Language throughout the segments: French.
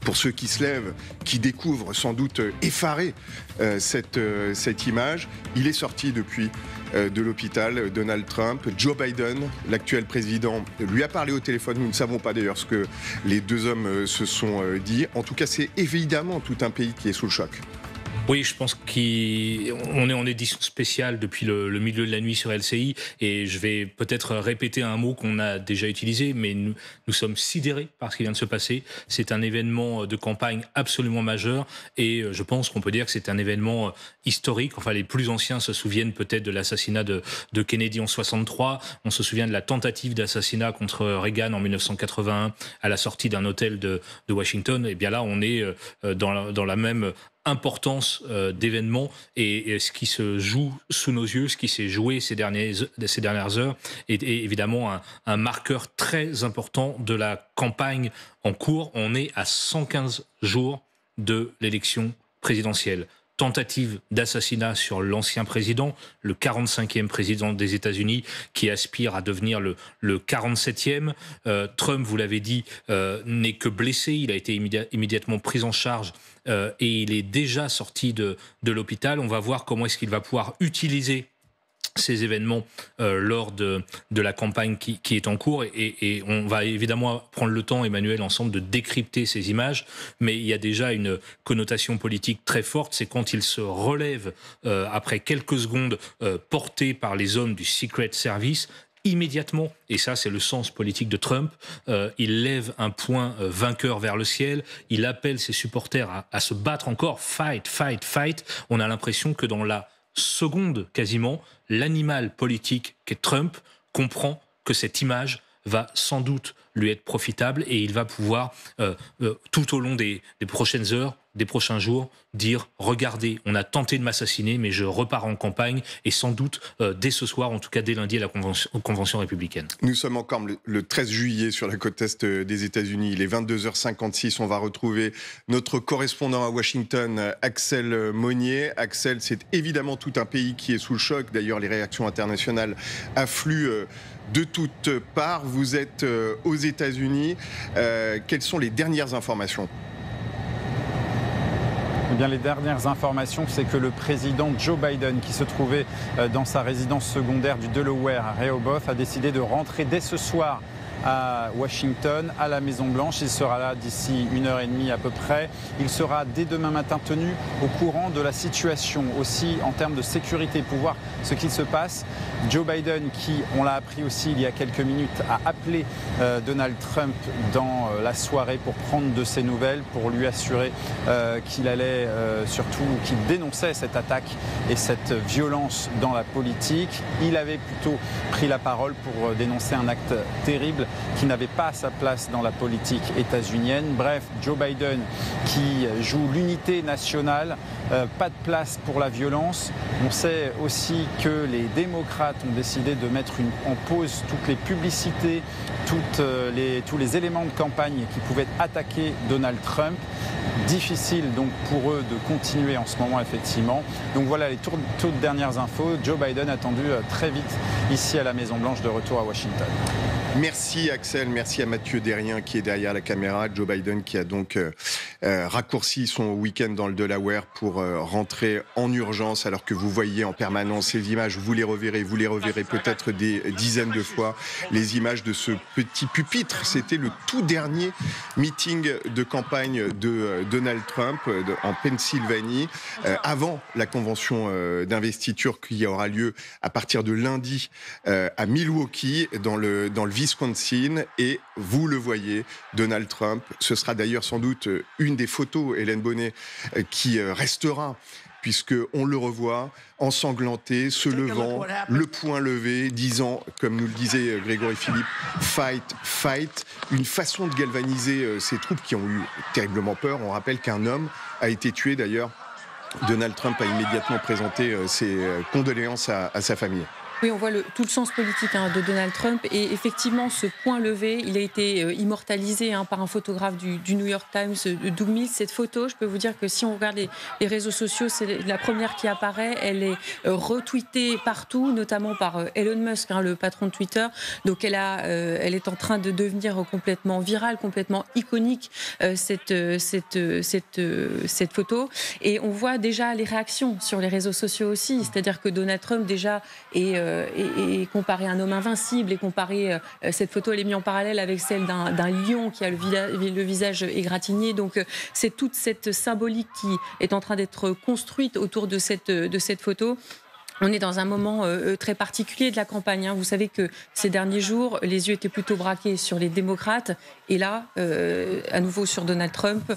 pour ceux qui se lèvent, qui découvrent sans doute effarés cette image. Il est sorti depuis de l'hôpital, Donald Trump. Joe Biden, l'actuel président, lui a parlé au téléphone. Nous ne savons pas d'ailleurs ce que les deux hommes se sont dit. En tout cas, c'est évidemment tout un pays qui est sous le choc. Oui, je pense qu'on est en édition spéciale depuis le milieu de la nuit sur LCI et je vais peut-être répéter un mot qu'on a déjà utilisé, mais nous sommes sidérés par ce qui vient de se passer. C'est un événement de campagne absolument majeur et je pense qu'on peut dire que c'est un événement historique. Enfin, les plus anciens se souviennent peut-être de l'assassinat de Kennedy en 63. On se souvient de la tentative d'assassinat contre Reagan en 1981 à la sortie d'un hôtel de Washington. Et bien là, on est dans la même importance d'événements et ce qui se joue sous nos yeux, ce qui s'est joué ces dernières heures est évidemment un marqueur très important de la campagne en cours. On est à 115 jours de l'élection présidentielle. Tentative d'assassinat sur l'ancien président, le 45e président des États-Unis, qui aspire à devenir le 47e. Trump, vous l'avez dit, n'est que blessé. Il a été immédiatement pris en charge et il est déjà sorti de l'hôpital. On va voir comment est-ce qu'il va pouvoir utiliser ces événements lors de la campagne qui est en cours et on va évidemment prendre le temps, Emmanuel, ensemble de décrypter ces images, mais il y a déjà une connotation politique très forte, c'est quand il se relève après quelques secondes porté par les hommes du Secret Service, immédiatement, et ça c'est le sens politique de Trump, il lève un poing vainqueur vers le ciel, il appelle ses supporters à se battre encore, fight, fight, fight. On a l'impression que dans la seconde quasiment, l'animal politique qu'est Trump comprend que cette image va sans doute lui être profitable et il va pouvoir, tout au long des prochaines heures, des prochains jours, dire « Regardez, on a tenté de m'assassiner, mais je repars en campagne et sans doute dès ce soir, en tout cas dès lundi, à la convention républicaine. » Nous sommes encore le 13 juillet sur la côte est des États-Unis. Il est 22h56. On va retrouver notre correspondant à Washington, Axel Monnier. Axel, c'est évidemment tout un pays qui est sous le choc. D'ailleurs, les réactions internationales affluent de toutes parts. Vous êtes aux États-Unis. Quelles sont les dernières informations ? Eh bien, les dernières informations, c'est que le président Joe Biden, qui se trouvait dans sa résidence secondaire du Delaware à Rehoboth, a décidé de rentrer dès ce soir à Washington, à la Maison-Blanche. Il sera là d'ici 1h30 à peu près. Il sera dès demain matin tenu au courant de la situation, aussi en termes de sécurité, pour voir ce qu'il se passe. Joe Biden, qui, on l'a appris aussi il y a quelques minutes, a appelé Donald Trump dans la soirée pour prendre de ses nouvelles, pour lui assurer qu'il allait surtout, qu'il dénonçait cette attaque et cette violence dans la politique. Il avait plutôt pris la parole pour dénoncer un acte terrible qui n'avait pas sa place dans la politique états-unienne. Bref, Joe Biden qui joue l'unité nationale, pas de place pour la violence. On sait aussi que les démocrates ont décidé de mettre en pause toutes les publicités, tous les éléments de campagne qui pouvaient attaquer Donald Trump. Difficile donc pour eux de continuer en ce moment, effectivement. Donc voilà les toutes dernières infos. Joe Biden attendu très vite ici à la Maison-Blanche, de retour à Washington. Merci Axel, merci à Mathieu Derrien qui est derrière la caméra. Joe Biden qui a donc raccourci son week-end dans le Delaware pour rentrer en urgence, alors que vous voyez en permanence ces images, vous les reverrez peut-être des dizaines de fois, les images de ce petit pupitre. C'était le tout dernier meeting de campagne de Donald Trump en Pennsylvanie, avant la convention d'investiture qui aura lieu à partir de lundi à Milwaukee, dans le Wisconsin. Et vous le voyez, Donald Trump, ce sera d'ailleurs sans doute une des photos, Hélène Bonnet, qui restera, puisqu'on le revoit ensanglanté, se levant, le poing levé, disant, comme nous le disait Grégory Philippe, « Fight, fight », une façon de galvaniser ces troupes qui ont eu terriblement peur. On rappelle qu'un homme a été tué d'ailleurs. Donald Trump a immédiatement présenté ses condoléances à sa famille. Oui, on voit tout le sens politique de Donald Trump. Et effectivement, ce point levé, il a été immortalisé par un photographe du New York Times, Doug Mills. Cette photo, je peux vous dire que si on regarde les réseaux sociaux, c'est la première qui apparaît. Elle est retweetée partout, notamment par Elon Musk, le patron de Twitter. Donc elle est en train de devenir complètement virale, complètement iconique, cette photo. Et on voit déjà les réactions sur les réseaux sociaux aussi. C'est-à-dire que Donald Trump déjà est comparé à un homme invincible, et comparé, cette photo, elle est mise en parallèle avec celle d'un lion qui a le visage égratigné. Donc c'est toute cette symbolique qui est en train d'être construite autour de cette photo. On est dans un moment très particulier de la campagne. Vous savez que ces derniers jours, les yeux étaient plutôt braqués sur les démocrates. Et là, à nouveau sur Donald Trump,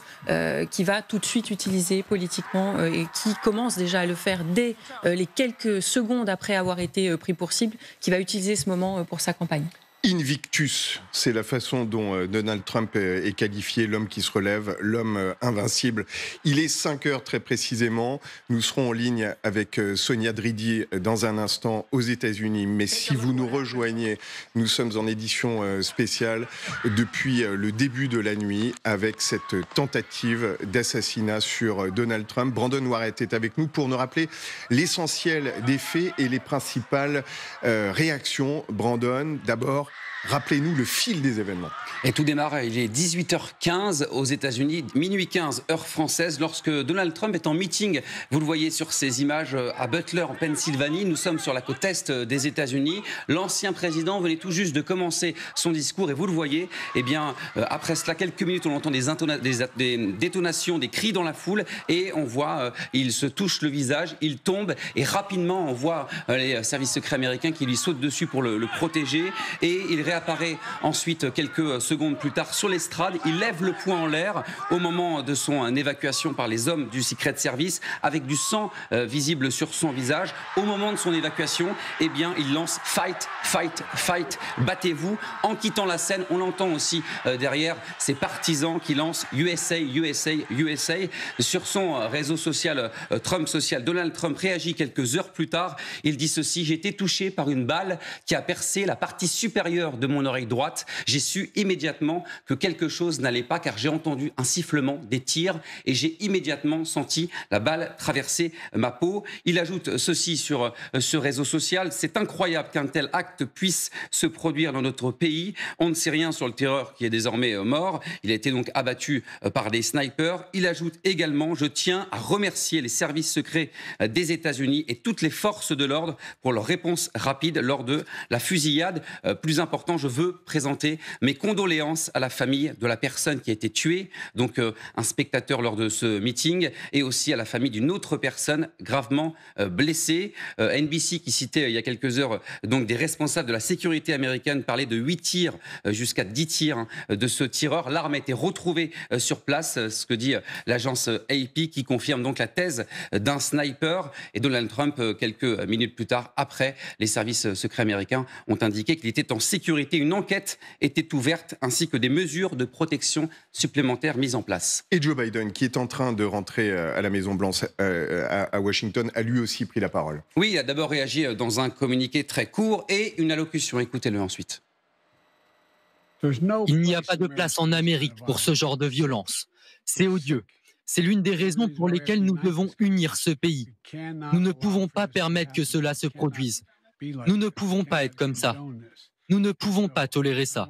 qui va tout de suite utiliser politiquement et qui commence déjà à le faire dès les quelques secondes après avoir été pris pour cible, qui va utiliser ce moment pour sa campagne. Invictus, c'est la façon dont Donald Trump est qualifié, l'homme qui se relève, l'homme invincible. Il est 5 heures très précisément. Nous serons en ligne avec Sonia Dridi dans un instant aux États-Unis. Mais si vous nous rejoignez, nous sommes en édition spéciale depuis le début de la nuit avec cette tentative d'assassinat sur Donald Trump. Brandon Warrett est avec nous pour nous rappeler l'essentiel des faits et les principales réactions. Brandon, d'abord, rappelez-nous le fil des événements. Et tout démarre, il est 18h15 aux États-Unis, minuit 15 heure française, lorsque Donald Trump est en meeting. Vous le voyez sur ces images à Butler, en Pennsylvanie. Nous sommes sur la côte est des États-Unis. L'ancien président venait tout juste de commencer son discours et vous le voyez. Eh bien, après cela, quelques minutes, on entend des détonations, des cris dans la foule et on voit, il se touche le visage, il tombe et rapidement, on voit les services secrets américains qui lui sautent dessus pour le protéger et il réapparaît ensuite quelques secondes plus tard sur l'estrade. Il lève le poing en l'air au moment de son évacuation par les hommes du Secret Service avec du sang visible sur son visage. Au moment de son évacuation, eh bien, il lance « Fight, fight, fight, battez-vous ». En quittant la scène, on l'entend aussi derrière ses partisans qui lancent « USA, USA, USA ». Sur son réseau social Trump Social, Donald Trump réagit quelques heures plus tard. Il dit ceci: « J'ai été touché par une balle qui a percé la partie supérieure de mon oreille droite. J'ai su immédiatement que quelque chose n'allait pas car j'ai entendu un sifflement, des tirs et j'ai immédiatement senti la balle traverser ma peau. » Il ajoute ceci sur ce réseau social: « C'est incroyable qu'un tel acte puisse se produire dans notre pays. On ne sait rien sur le tireur qui est désormais mort. Il a été donc abattu par des snipers. » Il ajoute également: « Je tiens à remercier les services secrets des États-Unis et toutes les forces de l'ordre pour leur réponse rapide lors de la fusillade. Plus important, je veux présenter mes condoléances à la famille de la personne qui a été tuée, donc un spectateur lors de ce meeting, et aussi à la famille d'une autre personne gravement blessée. » NBC, qui citait il y a quelques heures donc des responsables de la sécurité américaine, parlait de 8 tirs jusqu'à 10 tirs de ce tireur. L'arme a été retrouvée sur place, ce que dit l'agence AP, qui confirme donc la thèse d'un sniper. Et Donald Trump, quelques minutes plus tard, après, les services secrets américains ont indiqué qu'il était en sécurité. Une enquête était ouverte ainsi que des mesures de protection supplémentaires mises en place. Et Joe Biden, qui est en train de rentrer à la Maison-Blanche à Washington, a lui aussi pris la parole. Oui, il a d'abord réagi dans un communiqué très court et une allocution. Écoutez-le ensuite. Il n'y a pas de place en Amérique pour ce genre de violence. C'est odieux. C'est l'une des raisons pour lesquelles nous devons unir ce pays. Nous ne pouvons pas permettre que cela se produise. Nous ne pouvons pas être comme ça. Nous ne pouvons pas tolérer ça.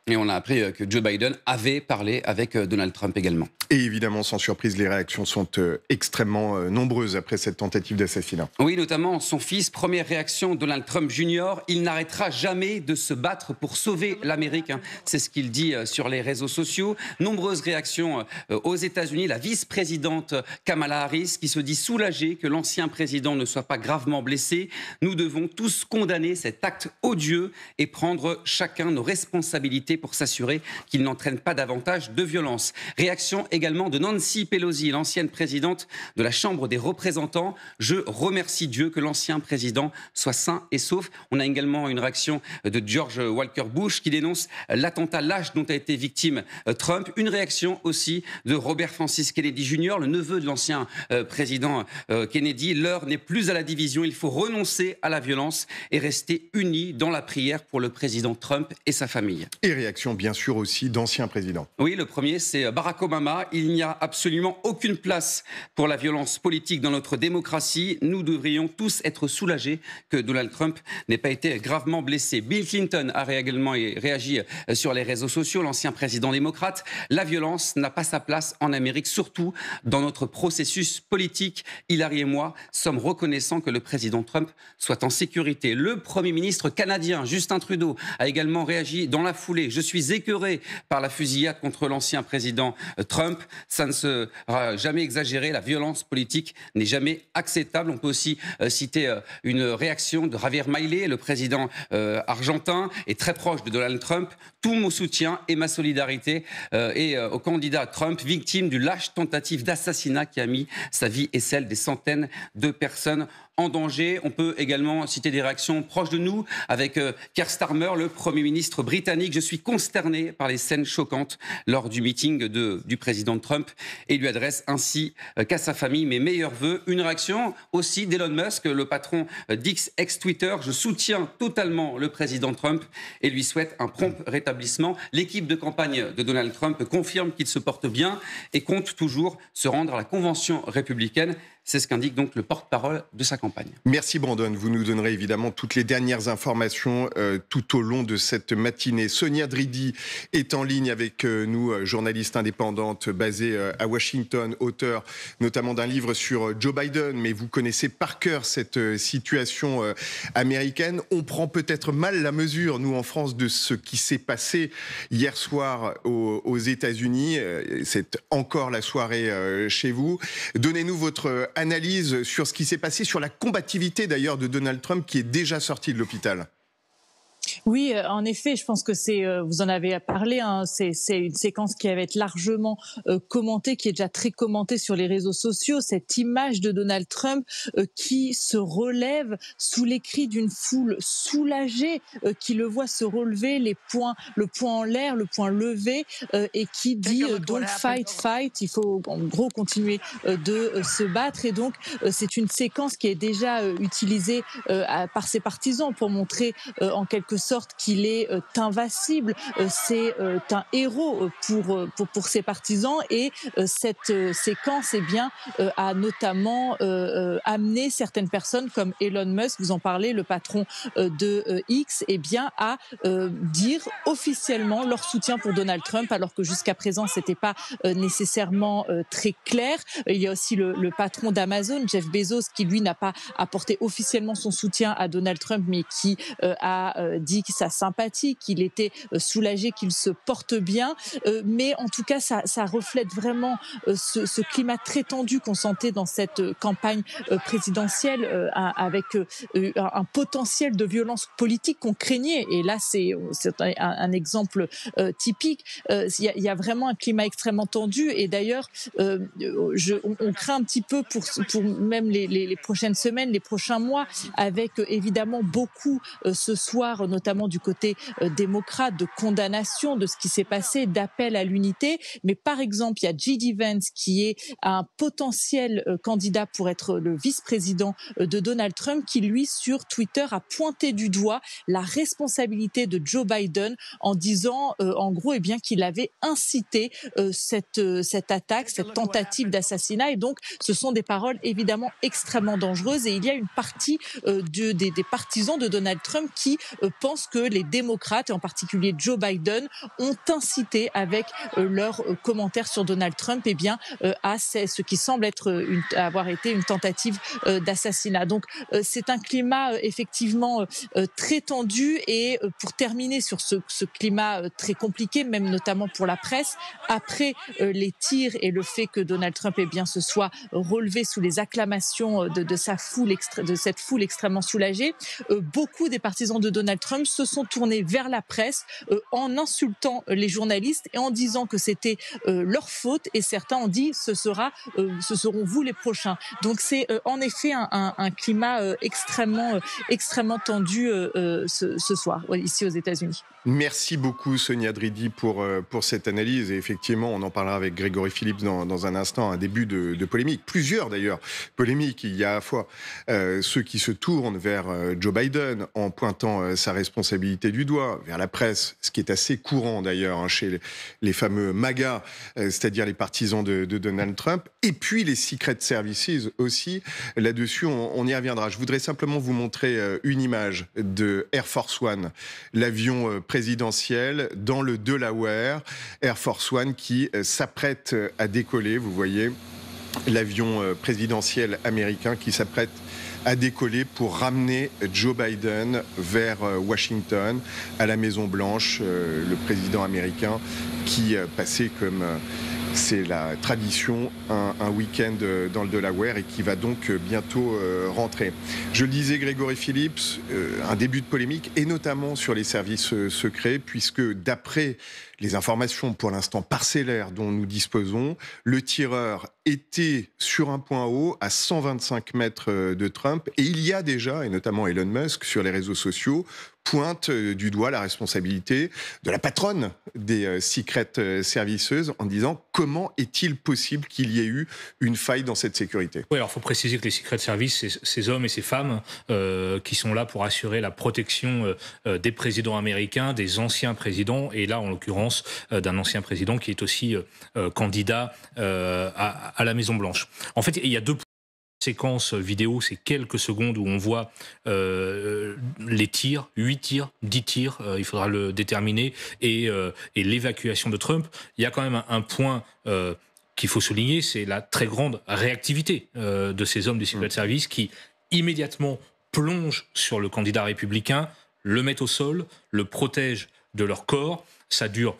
Et on a appris que Joe Biden avait parlé avec Donald Trump également. Et évidemment, sans surprise, les réactions sont extrêmement nombreuses après cette tentative d'assassinat. Oui, notamment son fils. Première réaction, Donald Trump Jr. Il n'arrêtera jamais de se battre pour sauver l'Amérique. C'est ce qu'il dit sur les réseaux sociaux. Nombreuses réactions aux États-Unis. La vice-présidente Kamala Harris qui se dit soulagée que l'ancien président ne soit pas gravement blessé. Nous devons tous condamner cet acte odieux et prendre chacun nos responsabilités, sécurité pour s'assurer qu'il n'entraîne pas davantage de violence. Réaction également de Nancy Pelosi, l'ancienne présidente de la Chambre des représentants. Je remercie Dieu que l'ancien président soit sain et sauf. On a également une réaction de George Walker Bush qui dénonce l'attentat lâche dont a été victime Trump. Une réaction aussi de Robert Francis Kennedy Jr., le neveu de l'ancien président Kennedy. L'heure n'est plus à la division, il faut renoncer à la violence et rester unis dans la prière pour le président Trump et sa famille. Et réaction bien sûr aussi d'anciens présidents. Oui, le premier c'est Barack Obama. Il n'y a absolument aucune place pour la violence politique dans notre démocratie. Nous devrions tous être soulagés que Donald Trump n'ait pas été gravement blessé. Bill Clinton a également réagi sur les réseaux sociaux, l'ancien président démocrate. La violence n'a pas sa place en Amérique, surtout dans notre processus politique. Hillary et moi sommes reconnaissants que le président Trump soit en sécurité. Le Premier ministre canadien, Justin Trudeau, a également réagi dans la foulée. Je suis écœuré par la fusillade contre l'ancien président Trump. Ça ne sera jamais exagéré. La violence politique n'est jamais acceptable. On peut aussi citer une réaction de Javier Milei, le président argentin, est très proche de Donald Trump. Tout mon soutien et ma solidarité au candidat Trump, victime d'une lâche tentative d'assassinat qui a mis sa vie et celle des centaines de personnes en danger. On peut également citer des réactions proches de nous avec Keir Starmer, le Premier ministre britannique. Je suis consterné par les scènes choquantes lors du meeting du président Trump et lui adresse ainsi qu'à sa famille mes meilleurs vœux. Une réaction aussi d'Elon Musk, le patron d'X, ex-Twitter. Je soutiens totalement le président Trump et lui souhaite un prompt rétablissement. L'équipe de campagne de Donald Trump confirme qu'il se porte bien et compte toujours se rendre à la convention républicaine. C'est ce qu'indique donc le porte-parole de sa campagne. Merci Brandon. Vous nous donnerez évidemment toutes les dernières informations tout au long de cette matinée. Sonia Dridi est en ligne avec nous, journaliste indépendante basée à Washington, auteure notamment d'un livre sur Joe Biden. Mais vous connaissez par cœur cette situation américaine. On prend peut-être mal la mesure, nous en France, de ce qui s'est passé hier soir aux États-Unis. C'est encore la soirée chez vous. Donnez-nous votre analyse sur ce qui s'est passé, sur la combativité d'ailleurs de Donald Trump qui est déjà sorti de l'hôpital. Oui, en effet, je pense que vous en avez parlé, hein, c'est une séquence qui va être largement commentée, qui est déjà très commentée sur les réseaux sociaux, cette image de Donald Trump qui se relève sous les cris d'une foule soulagée, qui le voit se relever, le poing en l'air, le poing levé, et qui dit donc fight, fight, il faut en gros continuer de se battre. Et donc c'est une séquence qui est déjà utilisée par ses partisans pour montrer en quelque sorte qu'il est invincible, c'est un héros pour ses partisans. Et cette séquence a notamment amené certaines personnes comme Elon Musk, vous en parlez, le patron de X, à dire officiellement leur soutien pour Donald Trump, alors que jusqu'à présent c'était pas nécessairement très clair. Il y a aussi le patron d'Amazon, Jeff Bezos, qui lui n'a pas apporté officiellement son soutien à Donald Trump, mais qui a dit sa sympathie, qu'il était soulagé, qu'il se porte bien. Mais en tout cas, ça reflète vraiment ce climat très tendu qu'on sentait dans cette campagne présidentielle, avec un potentiel de violence politique qu'on craignait. Et là, c'est un exemple typique. Il y a vraiment un climat extrêmement tendu. Et d'ailleurs, on craint un petit peu pour même les prochaines semaines, les prochains mois, avec évidemment beaucoup ce soir, notamment du côté démocrate, de condamnation de ce qui s'est passé, d'appel à l'unité. Mais par exemple, il y a J.D. Vance qui est un potentiel candidat pour être le vice-président de Donald Trump, qui lui, sur Twitter, a pointé du doigt la responsabilité de Joe Biden en disant, en gros, qu'il avait incité cette attaque, cette tentative d'assassinat. Et donc, ce sont des paroles évidemment extrêmement dangereuses. Et il y a une partie des partisans de Donald Trump qui pensent que les démocrates, et en particulier Joe Biden, ont incité avec leurs commentaires sur Donald Trump à ce qui semble avoir été une tentative d'assassinat. Donc c'est un climat effectivement très tendu. Et pour terminer sur ce climat très compliqué, même notamment pour la presse, après les tirs et le fait que Donald Trump se soit relevé sous les acclamations de cette foule extrêmement soulagée, beaucoup des partisans de Donald Trump se sont tournés vers la presse en insultant les journalistes et en disant que c'était leur faute, et certains ont dit ce seront vous les prochains. Donc c'est en effet un climat extrêmement tendu ce soir ici aux États-Unis. Merci beaucoup Sonia Dridi pour cette analyse, et effectivement on en parlera avec Grégory Phillips dans un instant. Un début de polémique, plusieurs d'ailleurs polémiques. Il y a à la fois ceux qui se tournent vers Joe Biden en pointant sa responsabilité du doigt, vers la presse, ce qui est assez courant d'ailleurs chez les fameux MAGA, c'est-à-dire les partisans de Donald Trump, et puis les Secret Services aussi. Là-dessus on y reviendra. Je voudrais simplement vous montrer une image de Air Force One, l'avion présidentiel dans le Delaware, Air Force One qui s'apprête à décoller. Vous voyez l'avion présidentiel américain qui s'apprête à décoller pour ramener Joe Biden vers Washington, à la Maison-Blanche, le président américain qui passait comme... c'est la tradition, un week-end dans le Delaware, et qui va donc bientôt rentrer. Je le disais, Grégory Phillips, un début de polémique, et notamment sur les services secrets, puisque d'après les informations pour l'instant parcellaires dont nous disposons, le tireur était sur un point haut à 125 mètres de Trump, et il y a déjà, et notamment Elon Musk sur les réseaux sociaux, pointe du doigt la responsabilité de la patronne des Secret Services en disant comment est-il possible qu'il y ait eu une faille dans cette sécurité. Oui, alors il faut préciser que les Secret Services, c'est ces hommes et ces femmes qui sont là pour assurer la protection des présidents américains, des anciens présidents, et là en l'occurrence d'un ancien président qui est aussi candidat à la Maison-Blanche. En fait, il y a deux séquence vidéo, c'est quelques secondes où on voit les tirs, 8 tirs, 10 tirs, il faudra le déterminer, et l'évacuation de Trump. Il y a quand même un point qu'il faut souligner, c'est la très grande réactivité de ces hommes du Secret Service qui immédiatement plongent sur le candidat républicain, le mettent au sol, le protègent de leur corps. Ça dure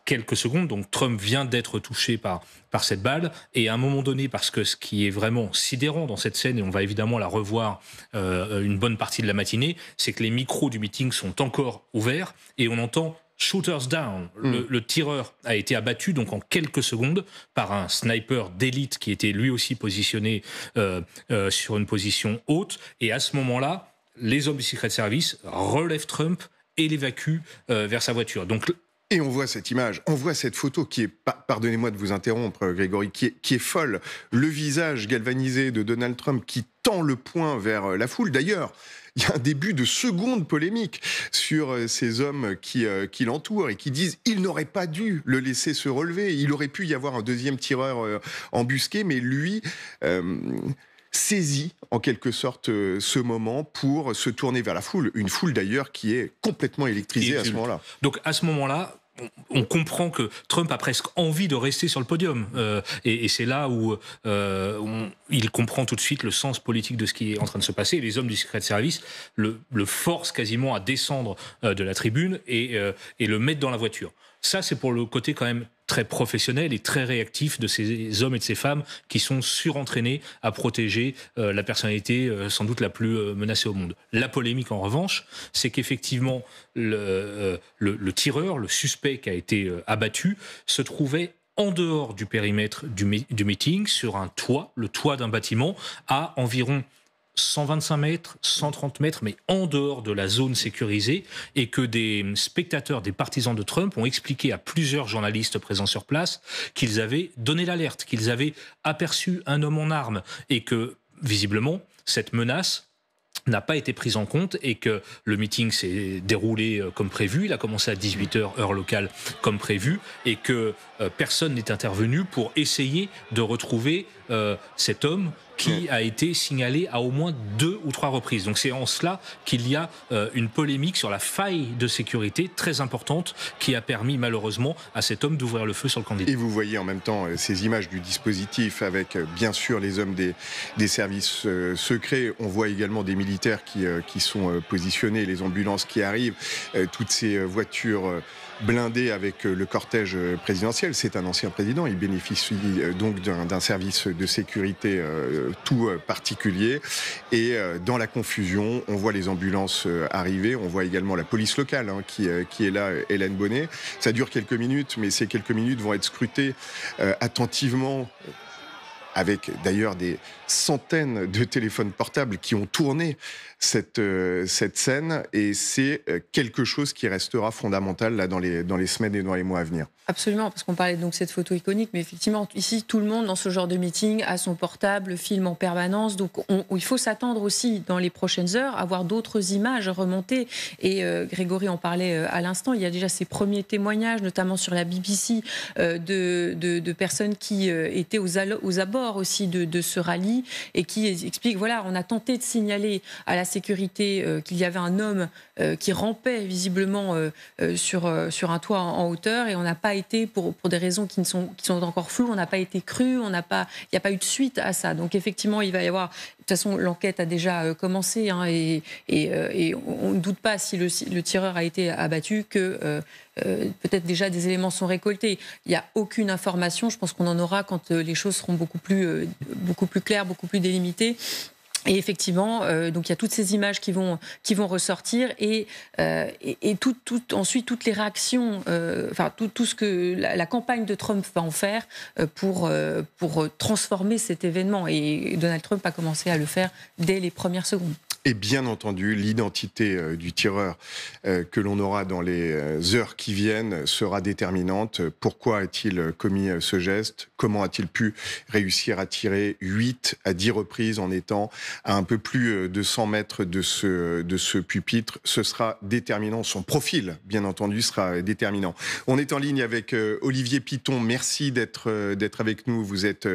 quelques secondes, donc Trump vient d'être touché par cette balle, et à un moment donné, parce que ce qui est vraiment sidérant dans cette scène, et on va évidemment la revoir une bonne partie de la matinée, c'est que les micros du meeting sont encore ouverts, et on entend « shooters down ». Le tireur a été abattu, donc en quelques secondes, par un sniper d'élite qui était lui aussi positionné sur une position haute, et à ce moment-là, les hommes du Secret Service relèvent Trump et l'évacuent vers sa voiture. Donc, et on voit cette image, on voit cette photo qui est, pardonnez-moi de vous interrompre Grégory, qui est folle. Le visage galvanisé de Donald Trump qui tend le poing vers la foule. D'ailleurs, il y a un début de seconde polémique sur ces hommes qui l'entourent et qui disent il n'aurait pas dû le laisser se relever. Il aurait pu y avoir un deuxième tireur embusqué, mais lui... saisit en quelque sorte ce moment pour se tourner vers la foule. Une foule d'ailleurs qui est complètement électrisée à ce moment-là. Donc à ce moment-là, on comprend que Trump a presque envie de rester sur le podium. Et c'est là où il comprend tout de suite le sens politique de ce qui est en train de se passer. Et les hommes du Secret Service le forcent quasiment à descendre de la tribune et le mettre dans la voiture. Ça, c'est pour le côté quand même très professionnel et très réactif de ces hommes et de ces femmes qui sont surentraînés à protéger la personnalité sans doute la plus menacée au monde. La polémique, en revanche, c'est qu'effectivement, le tireur, le suspect qui a été abattu, se trouvait en dehors du périmètre du meeting, sur un toit, le toit d'un bâtiment, à environ 125 mètres, 130 mètres, mais en dehors de la zone sécurisée, et que des spectateurs, des partisans de Trump ont expliqué à plusieurs journalistes présents sur place qu'ils avaient donné l'alerte, qu'ils avaient aperçu un homme en armes, et que, visiblement, cette menace n'a pas été prise en compte, et que le meeting s'est déroulé comme prévu. Il a commencé à 18h, heure locale, comme prévu, et que personne n'est intervenu pour essayer de retrouver cet homme qui a été signalé à au moins 2 ou 3 reprises. Donc c'est en cela qu'il y a une polémique sur la faille de sécurité très importante qui a permis malheureusement à cet homme d'ouvrir le feu sur le candidat. Et vous voyez en même temps ces images du dispositif avec bien sûr les hommes des services secrets. On voit également des militaires qui sont positionnés, les ambulances qui arrivent, toutes ces voitures blindé avec le cortège présidentiel. C'est un ancien président, il bénéficie donc d'un service de sécurité tout particulier. Et dans la confusion, on voit les ambulances arriver, on voit également la police locale qui est là, Hélène Bonnet. Ça dure quelques minutes, mais ces quelques minutes vont être scrutées attentivement, avec d'ailleurs des centaines de téléphones portables qui ont tourné cette scène, et c'est quelque chose qui restera fondamental là, dans les semaines et dans les mois à venir. Absolument, parce qu'on parlait donc de cette photo iconique, mais effectivement, ici, tout le monde dans ce genre de meeting a son portable, filme en permanence, donc il faut s'attendre aussi dans les prochaines heures à voir d'autres images remonter, et Grégory en parlait à l'instant, il y a déjà ces premiers témoignages, notamment sur la BBC, de personnes qui étaient aux abords aussi de ce rallye, et qui expliquent, voilà, on a tenté de signaler à la sécurité qu'il y avait un homme qui rampait visiblement sur un toit en hauteur, et on n'a pas été, pour des raisons qui sont encore floues, on n'a pas été cru, il n'y a pas eu de suite à ça. Donc effectivement, il va y avoir... De toute façon, l'enquête a déjà commencé, et on ne doute pas, si le tireur a été abattu, que peut-être déjà des éléments sont récoltés. Il n'y a aucune information, je pense qu'on en aura quand les choses seront beaucoup plus claires, beaucoup plus délimitées. Et effectivement, donc il y a toutes ces images qui vont ressortir, et ensuite toutes les réactions, tout ce que la campagne de Trump va en faire pour transformer cet événement. Et Donald Trump a commencé à le faire dès les premières secondes. Et bien entendu, l'identité du tireur que l'on aura dans les heures qui viennent sera déterminante. Pourquoi a-t-il commis ce geste ? Comment a-t-il pu réussir à tirer 8 à 10 reprises en étant à un peu plus de 100 mètres de ce pupitre ? Ce sera déterminant. Son profil, bien entendu, sera déterminant. On est en ligne avec Olivier Piton. Merci d'être avec nous. Vous êtes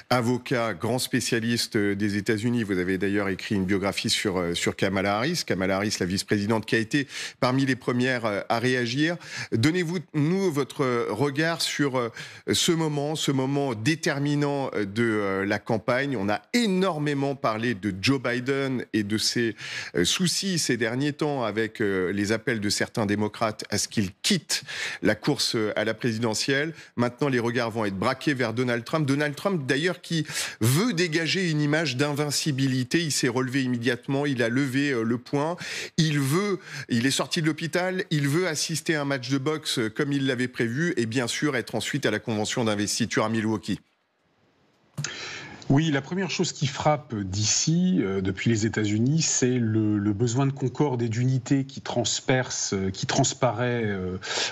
avocat, grand spécialiste des États-Unis. Vous avez d'ailleurs écrit une biographie sur Kamala Harris. Kamala Harris, la vice-présidente, qui a été parmi les premières à réagir. Donnez-nous votre regard sur ce moment déterminant de la campagne. On a énormément parlé de Joe Biden et de ses soucis ces derniers temps, avec les appels de certains démocrates à ce qu'il quitte la course à la présidentielle. Maintenant, les regards vont être braqués vers Donald Trump. Donald Trump, d'ailleurs, qui veut dégager une image d'invincibilité. Il s'est relevé immédiatement. Il a levé le poing. Il est sorti de l'hôpital. Il veut assister à un match de boxe comme il l'avait prévu, et bien sûr être ensuite à la convention d'investiture à Milwaukee. Oui, la première chose qui frappe d'ici, depuis les États-Unis, c'est le besoin de concorde et d'unité qui transparaît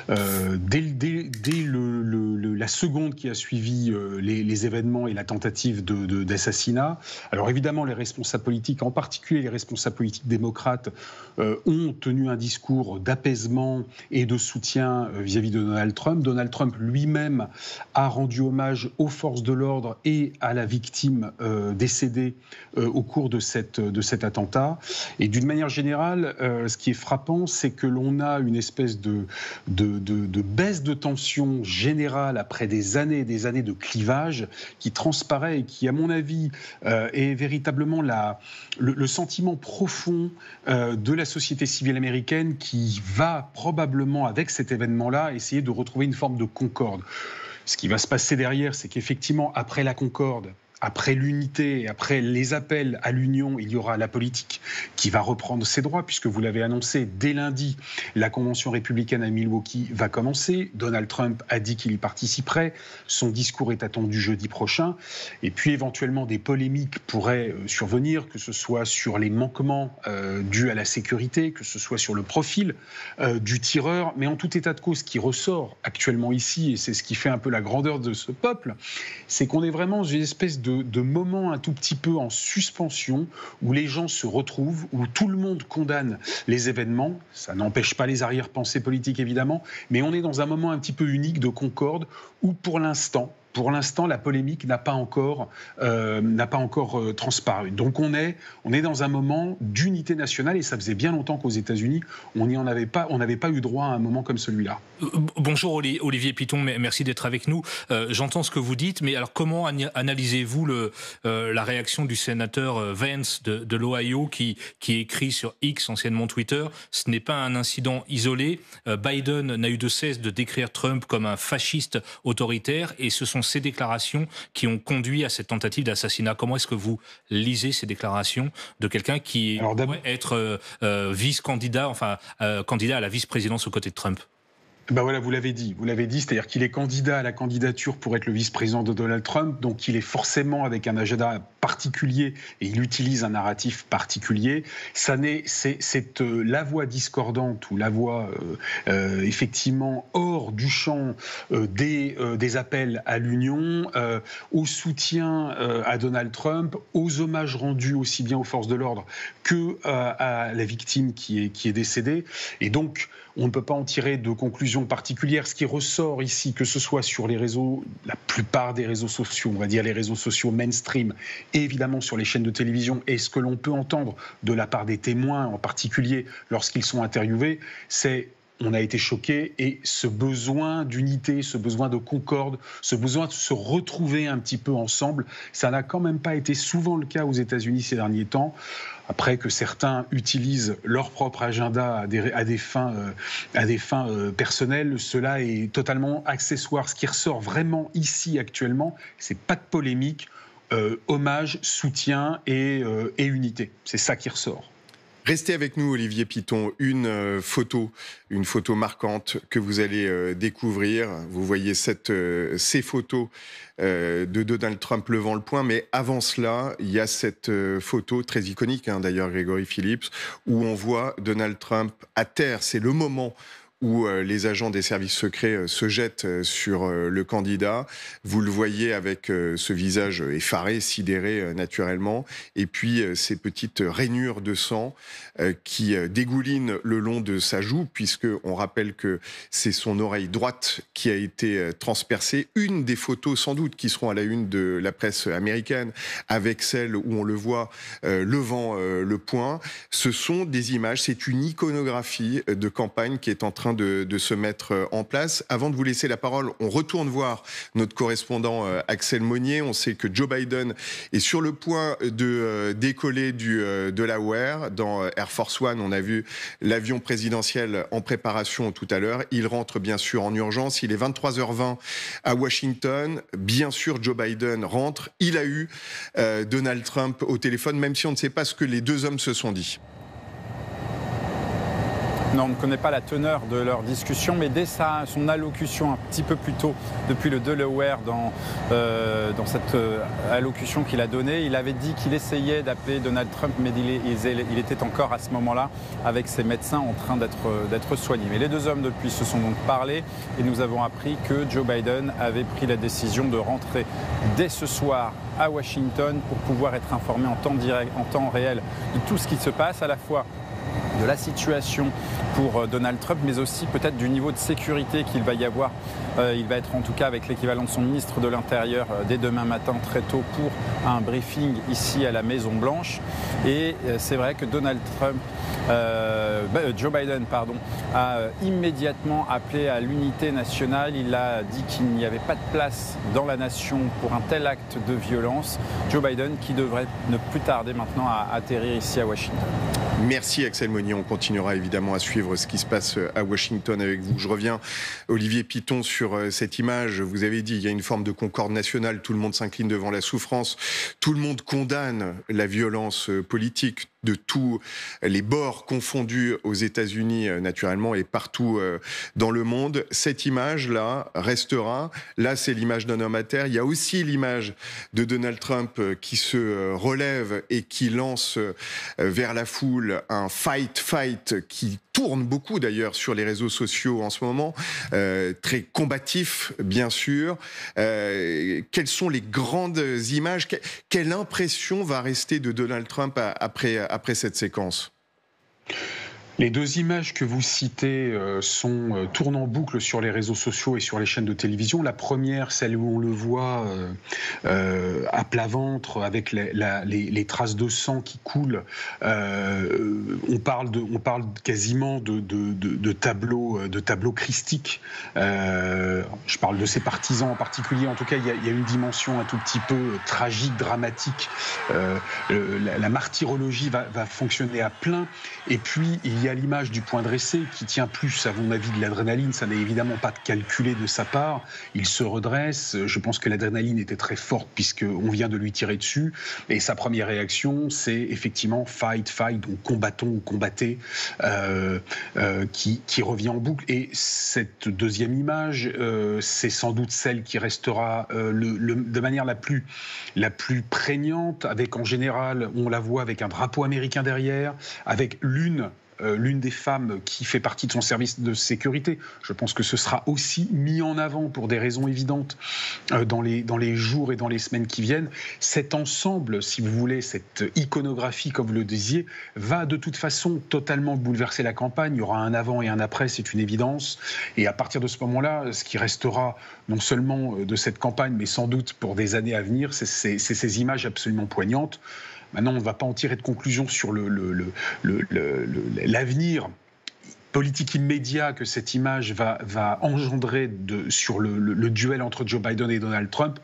dès la seconde qui a suivi les événements et la tentative d'assassinat. Alors évidemment, les responsables politiques, en particulier les responsables politiques démocrates, ont tenu un discours d'apaisement et de soutien vis-à-vis de Donald Trump. Donald Trump lui-même a rendu hommage aux forces de l'ordre et à la victime décédée au cours de cet attentat. Et d'une manière générale, ce qui est frappant, c'est que l'on a une espèce de baisse de tension générale après des années de clivage qui transparaît et qui, à mon avis, est véritablement le sentiment profond de la société civile américaine, qui va probablement, avec cet événement-là, essayer de retrouver une forme de concorde. Ce qui va se passer derrière, c'est qu'effectivement, après la concorde, après l'unité, après les appels à l'union, il y aura la politique qui va reprendre ses droits, puisque vous l'avez annoncé, dès lundi, la convention républicaine à Milwaukee va commencer. Donald Trump a dit qu'il y participerait. Son discours est attendu jeudi prochain. Et puis, éventuellement, des polémiques pourraient survenir, que ce soit sur les manquements dus à la sécurité, que ce soit sur le profil du tireur. Mais en tout état de cause, ce qui ressort actuellement ici, et c'est ce qui fait un peu la grandeur de ce peuple, c'est qu'on est vraiment dans une espèce de moments un tout petit peu en suspension, où les gens se retrouvent, où tout le monde condamne les événements. Ça n'empêche pas les arrière-pensées politiques, évidemment, mais on est dans un moment un petit peu unique de concorde, où pour l'instant, la polémique n'a pas encore transparu. Donc on est dans un moment d'unité nationale, et ça faisait bien longtemps qu'aux États-Unis, on n'avait pas eu droit à un moment comme celui-là. Bonjour Olivier Piton, merci d'être avec nous. J'entends ce que vous dites, mais alors comment analysez-vous la réaction du sénateur Vance de l'Ohio qui écrit sur X, anciennement Twitter: ce n'est pas un incident isolé. Biden n'a eu de cesse de décrire Trump comme un fasciste autoritaire, et ce sont ces déclarations qui ont conduit à cette tentative d'assassinat? Comment est-ce que vous lisez ces déclarations de quelqu'un qui pourrait être vice-candidat, candidat à la vice-présidence aux côtés de Trump? Ben voilà, vous l'avez dit, c'est-à-dire qu'il est candidat à la candidature pour être le vice-président de Donald Trump, donc il est forcément avec un agenda particulier et il utilise un narratif particulier. C'est la voix discordante ou la voix effectivement hors du champ des appels à l'union, au soutien à Donald Trump, aux hommages rendus aussi bien aux forces de l'ordre que à la victime qui est décédée. Et donc, on ne peut pas en tirer de conclusions particulières. Ce qui ressort ici, que ce soit sur les réseaux, la plupart des réseaux sociaux, on va dire les réseaux sociaux mainstream, et évidemment sur les chaînes de télévision, et ce que l'on peut entendre de la part des témoins, en particulier lorsqu'ils sont interviewés, c'est on a été choqués, et ce besoin d'unité, ce besoin de concorde, ce besoin de se retrouver un petit peu ensemble, ça n'a quand même pas été souvent le cas aux États-Unis ces derniers temps. Après que certains utilisent leur propre agenda à des fins personnelles, cela est totalement accessoire. Ce qui ressort vraiment ici actuellement, c'est pas de polémique, hommage, soutien et unité. C'est ça qui ressort. Restez avec nous, Olivier Piton. Une photo marquante que vous allez découvrir. Vous voyez ces photos de Donald Trump levant le poing. Mais avant cela, il y a cette photo très iconique, d'ailleurs, Grégory Phillips, où on voit Donald Trump à terre. C'est le moment où les agents des services secrets se jettent sur le candidat. Vous le voyez avec ce visage effaré, sidéré naturellement, et puis ces petites rainures de sang qui dégoulinent le long de sa joue, puisqu'on rappelle que c'est son oreille droite qui a été transpercée. Une des photos, sans doute, qui seront à la une de la presse américaine, avec celle où on le voit levant le poing. Ce sont des images, c'est une iconographie de campagne qui est en train de se mettre en place. Avant de vous laisser la parole, on retourne voir notre correspondant Axel Monnier. On sait que Joe Biden est sur le point de décoller du Delaware dans Air Force One. On a vu l'avion présidentiel en préparation tout à l'heure. Il rentre bien sûr en urgence. Il est 23h20 à Washington. Bien sûr, Joe Biden rentre. Il a eu Donald Trump au téléphone, même si on ne sait pas ce que les deux hommes se sont dit. Non, on ne connaît pas la teneur de leur discussion, mais dès son allocution un petit peu plus tôt, depuis le Delaware, dans cette allocution qu'il a donnée, il avait dit qu'il essayait d'appeler Donald Trump, mais il était encore à ce moment-là avec ses médecins en train d'être soigné. Mais les deux hommes depuis se sont donc parlé, et nous avons appris que Joe Biden avait pris la décision de rentrer dès ce soir à Washington pour pouvoir être informé en temps réel de tout ce qui se passe, à la fois de la situation pour Donald Trump, mais aussi peut-être du niveau de sécurité qu'il va y avoir. Il va être en tout cas avec l'équivalent de son ministre de l'Intérieur dès demain matin très tôt pour un briefing ici à la Maison-Blanche. Et c'est vrai que Joe Biden a immédiatement appelé à l'unité nationale. Il a dit qu'il n'y avait pas de place dans la nation pour un tel acte de violence. Joe Biden qui devrait ne plus tarder maintenant à atterrir ici à Washington. Merci Axel Monnier, on continuera évidemment à suivre ce qui se passe à Washington avec vous. Je reviens, Olivier Piton, sur cette image. Vous avez dit, il y a une forme de concorde nationale, tout le monde s'incline devant la souffrance, tout le monde condamne la violence politique de tous les bords confondus aux États-Unis naturellement et partout dans le monde. Cette image-là restera. Là, c'est l'image d'un homme à terre. Il y a aussi l'image de Donald Trump qui se relève et qui lance vers la foule un fight qui tourne beaucoup d'ailleurs sur les réseaux sociaux en ce moment, très combatif bien sûr. Quelles sont les grandes images? Quelle impression va rester de Donald Trump après cette séquence? Les deux images que vous citez tournent en boucle sur les réseaux sociaux et sur les chaînes de télévision. La première, celle où on le voit à plat ventre avec les traces de sang qui coulent. On parle quasiment de tableaux christiques. Je parle de ses partisans en particulier. En tout cas, il y a une dimension un tout petit peu tragique, dramatique. La martyrologie va fonctionner à plein. Et puis, il y a est à l'image du point dressé, qui tient plus, à mon avis, de l'adrénaline. Ça n'est évidemment pas calculé de sa part. Il se redresse. Je pense que l'adrénaline était très forte puisqu'on vient de lui tirer dessus. Et sa première réaction, c'est effectivement fight, donc combattons ou combattez, qui revient en boucle. Et cette deuxième image, c'est sans doute celle qui restera de manière la plus prégnante, avec en général, on la voit avec un drapeau américain derrière, avec l'une des femmes qui fait partie de son service de sécurité. Je pense que ce sera aussi mis en avant pour des raisons évidentes dans les jours et dans les semaines qui viennent. Cet ensemble, si vous voulez, cette iconographie, comme vous le disiez, va de toute façon totalement bouleverser la campagne. Il y aura un avant et un après, c'est une évidence. Et à partir de ce moment-là, ce qui restera non sellement de cette campagne, mais sans doute pour des années à venir, c'est ces images absolument poignantes. Maintenant, on ne va pas en tirer de conclusion sur l'avenir politique immédiat que cette image va engendrer sur le duel entre Joe Biden et Donald Trump.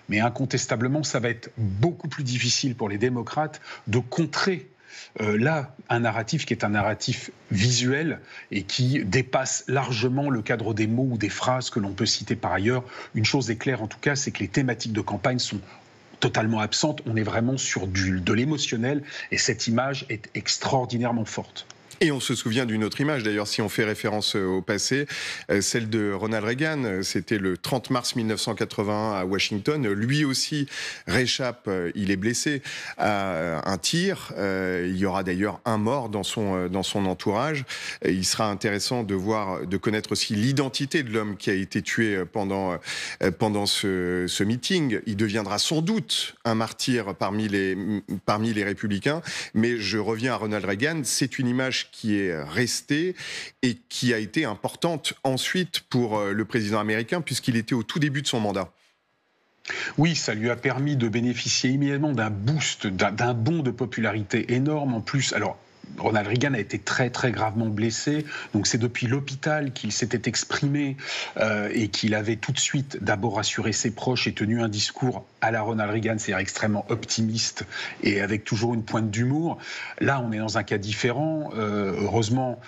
Mais incontestablement, ça va être beaucoup plus difficile pour les démocrates de contrer là un narratif qui est un narratif visuel et qui dépasse largement le cadre des mots ou des phrases que l'on peut citer par ailleurs. Une chose est claire en tout cas, c'est que les thématiques de campagne sont totalement absente, on est vraiment sur de l'émotionnel et cette image est extraordinairement forte. Et on se souvient d'une autre image, d'ailleurs, si on fait référence au passé, celle de Ronald Reagan. C'était le 30 mars 1981 à Washington. Lui aussi réchappe, il est blessé à un tir. Il y aura d'ailleurs un mort dans son entourage. Il sera intéressant de connaître aussi l'identité de l'homme qui a été tué pendant ce meeting. Il deviendra sans doute un martyr parmi les républicains. Mais je reviens à Ronald Reagan. C'est une image qui est restée et qui a été importante ensuite pour le président américain puisqu'il était au tout début de son mandat. Oui, ça lui a permis de bénéficier immédiatement d'un boost, d'un bond de popularité énorme en plus. Alors, Ronald Reagan a été très très gravement blessé, donc c'est depuis l'hôpital qu'il s'était exprimé et qu'il avait tout de suite d'abord rassuré ses proches et tenu un discours à la Ronald Reagan, c'est-à-dire extrêmement optimiste et avec toujours une pointe d'humour. Là, on est dans un cas différent. Heureusement,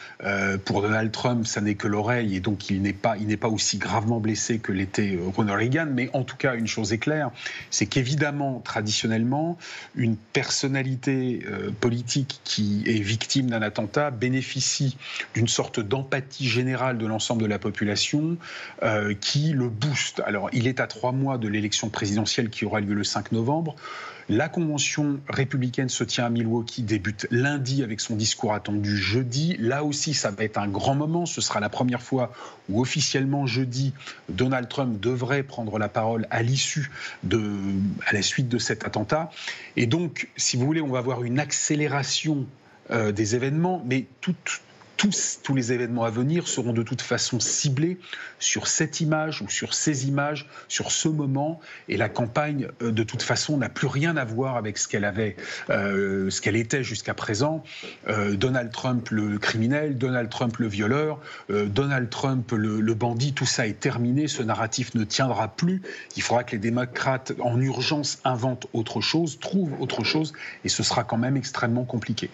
pour Donald Trump, ça n'est que l'oreille et donc il n'est pas aussi gravement blessé que l'était Ronald Reagan. Mais en tout cas, une chose est claire, c'est qu'évidemment, traditionnellement, une personnalité politique qui est victime d'un attentat bénéficie d'une sorte d'empathie générale de l'ensemble de la population qui le booste. Alors, il est à 3 mois de l'élection présidentielle qui aura lieu le 5 novembre. La convention républicaine se tient à Milwaukee, débute lundi avec son discours attendu jeudi. Là aussi, ça va être un grand moment. Ce sera la première fois où officiellement jeudi, Donald Trump devrait prendre la parole à la suite de cet attentat. Et donc, si vous voulez, on va avoir une accélération des événements, mais tous les événements à venir seront de toute façon ciblés sur cette image ou sur ces images, sur ce moment. Et la campagne, de toute façon, n'a plus rien à voir avec ce qu'elle était jusqu'à présent. Donald Trump le criminel, Donald Trump le violeur, Donald Trump le bandit, tout ça est terminé. Ce narratif ne tiendra plus. Il faudra que les démocrates, en urgence, inventent autre chose, trouvent autre chose, et ce sera quand même extrêmement compliqué.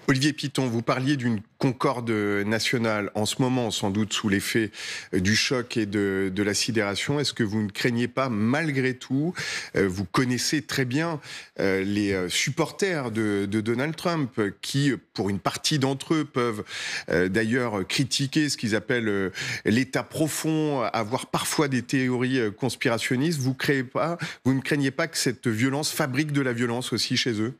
Olivier Piton, vous parliez d'une concorde nationale en ce moment, sans doute sous l'effet du choc et de la sidération. Est-ce que vous ne craignez pas, malgré tout, vous connaissez très bien les supporters de Donald Trump, qui, pour une partie d'entre eux, peuvent d'ailleurs critiquer ce qu'ils appellent l'État profond, avoir parfois des théories conspirationnistes. Vous ne craignez pas que cette violence fabrique de la violence aussi chez eux ?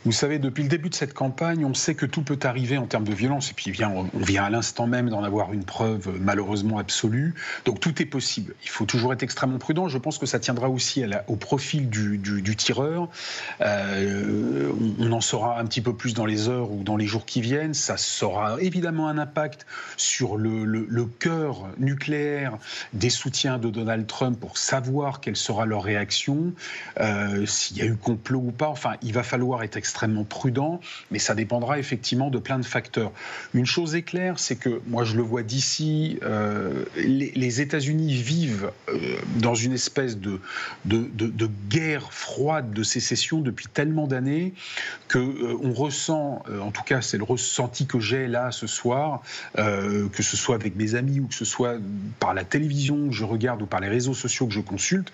Vous savez, depuis le début de cette campagne, on sait que tout peut arriver en termes de violence. Et puis, on vient à l'instant même d'en avoir une preuve malheureusement absolue. Donc, tout est possible. Il faut toujours être extrêmement prudent. Je pense que ça tiendra aussi au profil du tireur. On en saura un petit peu plus dans les heures ou dans les jours qui viennent. Ça aura évidemment un impact sur le cœur nucléaire des soutiens de Donald Trump pour savoir quelle sera leur réaction, s'il y a eu complot ou pas. Enfin, il va falloir être extrêmement prudent, mais ça dépendra effectivement de plein de facteurs. Une chose est claire, c'est que moi je le vois d'ici, les États-Unis vivent dans une espèce de guerre froide de sécession depuis tellement d'années qu'on ressent, en tout cas c'est le ressenti que j'ai là ce soir, que ce soit avec mes amis ou que ce soit par la télévision que je regarde ou par les réseaux sociaux que je consulte,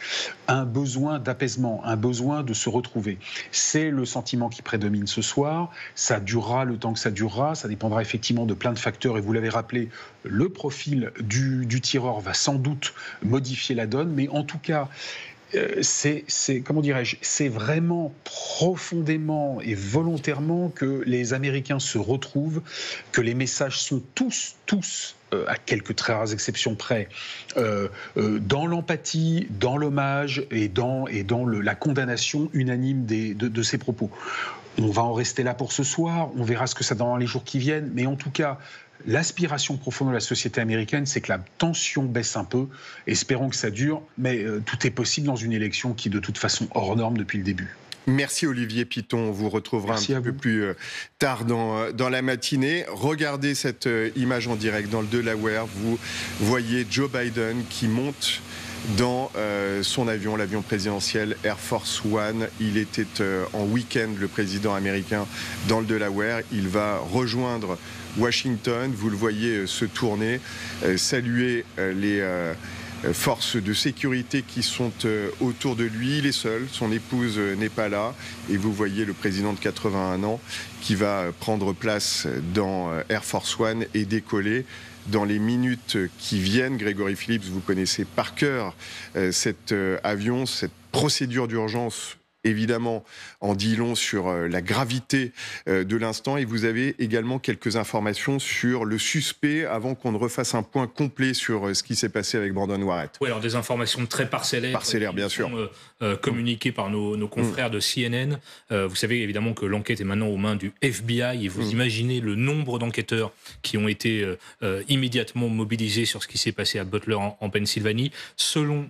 un besoin d'apaisement, un besoin de se retrouver. C'est le sentiment qui prédomine ce soir, ça durera le temps que ça durera, ça dépendra effectivement de plein de facteurs et vous l'avez rappelé, le profil du tireur va sans doute modifier la donne, mais en tout cas, comment dirais-je, c'est vraiment profondément et volontairement que les Américains se retrouvent, que les messages sont tous, à quelques très rares exceptions près, dans l'empathie, dans l'hommage et dans la condamnation unanime de ces propos. On va en rester là pour ce soir, on verra ce que ça donne dans les jours qui viennent, mais en tout cas, l'aspiration profonde de la société américaine, c'est que la tension baisse un peu. Espérons que ça dure, mais tout est possible dans une élection qui est de toute façon hors norme depuis le début. Merci Olivier Piton, on vous retrouvera un petit peu plus tard dans la matinée. Regardez cette image en direct dans le Delaware, vous voyez Joe Biden qui monte dans son avion, l'avion présidentiel Air Force One. Il était en week-end, le président américain, dans le Delaware. Il va rejoindre Washington, vous le voyez se tourner, saluer les forces de sécurité qui sont autour de lui. Il est seul, son épouse n'est pas là. Et vous voyez le président de 81 ans qui va prendre place dans Air Force One et décoller dans les minutes qui viennent. Grégory Phillips, vous connaissez par cœur cet avion, cette procédure d'urgence. Évidemment, en dit long sur la gravité de l'instant. Et vous avez également quelques informations sur le suspect avant qu'on ne refasse un point complet sur ce qui s'est passé avec Brandon Warrett. Oui, alors des informations très parcellaires. Parcellaires, bien sûr. Communiquées par nos confrères de CNN. Vous savez évidemment que l'enquête est maintenant aux mains du FBI. Et vous imaginez le nombre d'enquêteurs qui ont été immédiatement mobilisés sur ce qui s'est passé à Butler en Pennsylvanie. Selon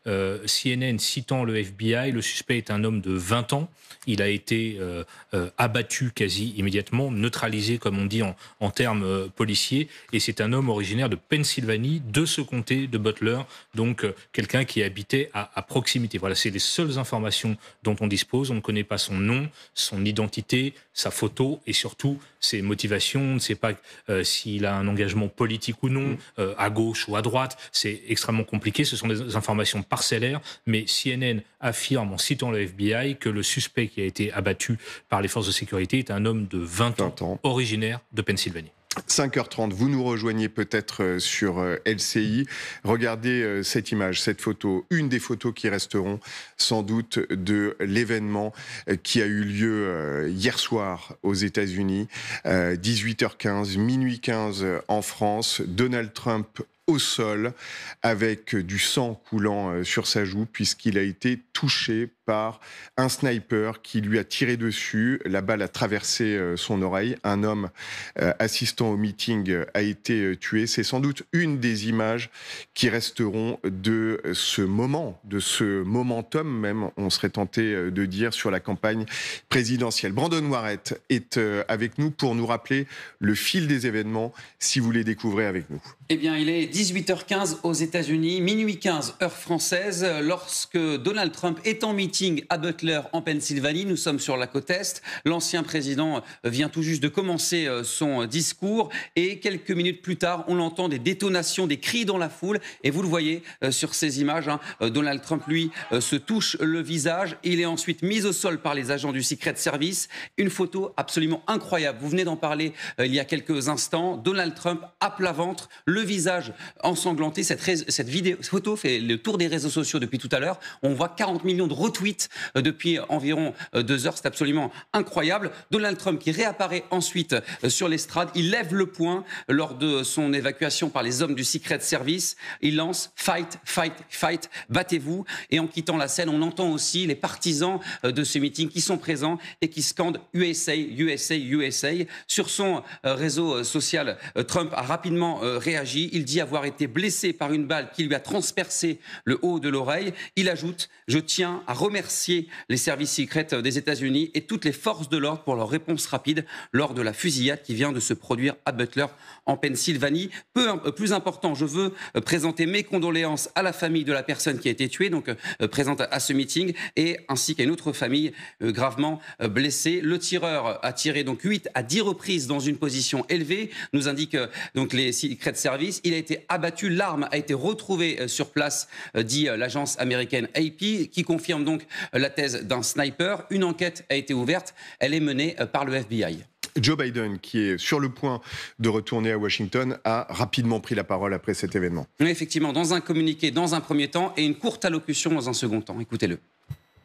CNN citant le FBI, le suspect est un homme de 20 ans. Il a été abattu quasi immédiatement, neutralisé comme on dit en termes policiers. Et c'est un homme originaire de Pennsylvanie, de ce comté de Butler, donc quelqu'un qui habitait à proximité. Voilà, c'est les seules informations dont on dispose. On ne connaît pas son nom, son identité, sa photo et surtout ses motivations. On ne sait pas s'il a un engagement politique ou non, à gauche ou à droite. C'est extrêmement compliqué. Ce sont des informations parcellaires, mais CNN affirme en citant le FBI que le suspect qui a été abattu par les forces de sécurité est un homme de 20 ans, originaire de Pennsylvanie. 5h30, vous nous rejoignez peut-être sur LCI. Regardez cette image, cette photo, une des photos qui resteront sans doute de l'événement qui a eu lieu hier soir aux États-Unis, 18h15, minuit 15 en France. Donald Trump au sol, avec du sang coulant sur sa joue, puisqu'il a été touché par un sniper qui lui a tiré dessus. La balle a traversé son oreille. Un homme assistant au meeting a été tué. C'est sans doute une des images qui resteront de ce moment, de ce momentum même, on serait tenté de dire, sur la campagne présidentielle. Brandon Warrett est avec nous pour nous rappeler le fil des événements, si vous les découvrez avec nous. Eh bien, il est 18h15 aux États-Unis, minuit 15 heure française, lorsque Donald Trump est en meeting à Butler en Pennsylvanie. Nous sommes sur la côte Est. L'ancien président vient tout juste de commencer son discours et quelques minutes plus tard, on entend des détonations, des cris dans la foule. Et vous le voyez sur ces images, Donald Trump, lui, se touche le visage. Il est ensuite mis au sol par les agents du Secret Service. Une photo absolument incroyable. Vous venez d'en parler il y a quelques instants. Donald Trump à plat ventre, le visage ensanglanté. Cette photo fait le tour des réseaux sociaux depuis tout à l'heure. On voit 40 millions de retweets depuis environ 2 heures. C'est absolument incroyable. Donald Trump qui réapparaît ensuite sur l'estrade. Il lève le poing lors de son évacuation par les hommes du Secret Service. Il lance « Fight, fight, fight, battez-vous ». Et en quittant la scène, on entend aussi les partisans de ce meeting qui sont présents et qui scandent « USA, USA, USA ». Sur son réseau social, Trump a rapidement réagi. Il dit avoir été blessé par une balle qui lui a transpercé le haut de l'oreille. Il ajoute « Je tiens à remercier les services secrets des États-Unis et toutes les forces de l'ordre pour leur réponse rapide lors de la fusillade qui vient de se produire à Butler, en Pennsylvanie. Plus important, je veux présenter mes condoléances à la famille de la personne qui a été tuée, donc présente à ce meeting, et ainsi qu'à une autre famille gravement blessée. Le tireur a tiré donc 8 à 10 reprises dans une position élevée, nous indiquent donc les Secret Service. Il a été abattu, l'arme a été retrouvée sur place, dit l'agence américaine AP, qui confirme donc la thèse d'un sniper. Une enquête a été ouverte, elle est menée par le FBI. Joe Biden, qui est sur le point de retourner à Washington, a rapidement pris la parole après cet événement. Oui, effectivement, dans un communiqué dans un premier temps et une courte allocution dans un second temps. Écoutez-le.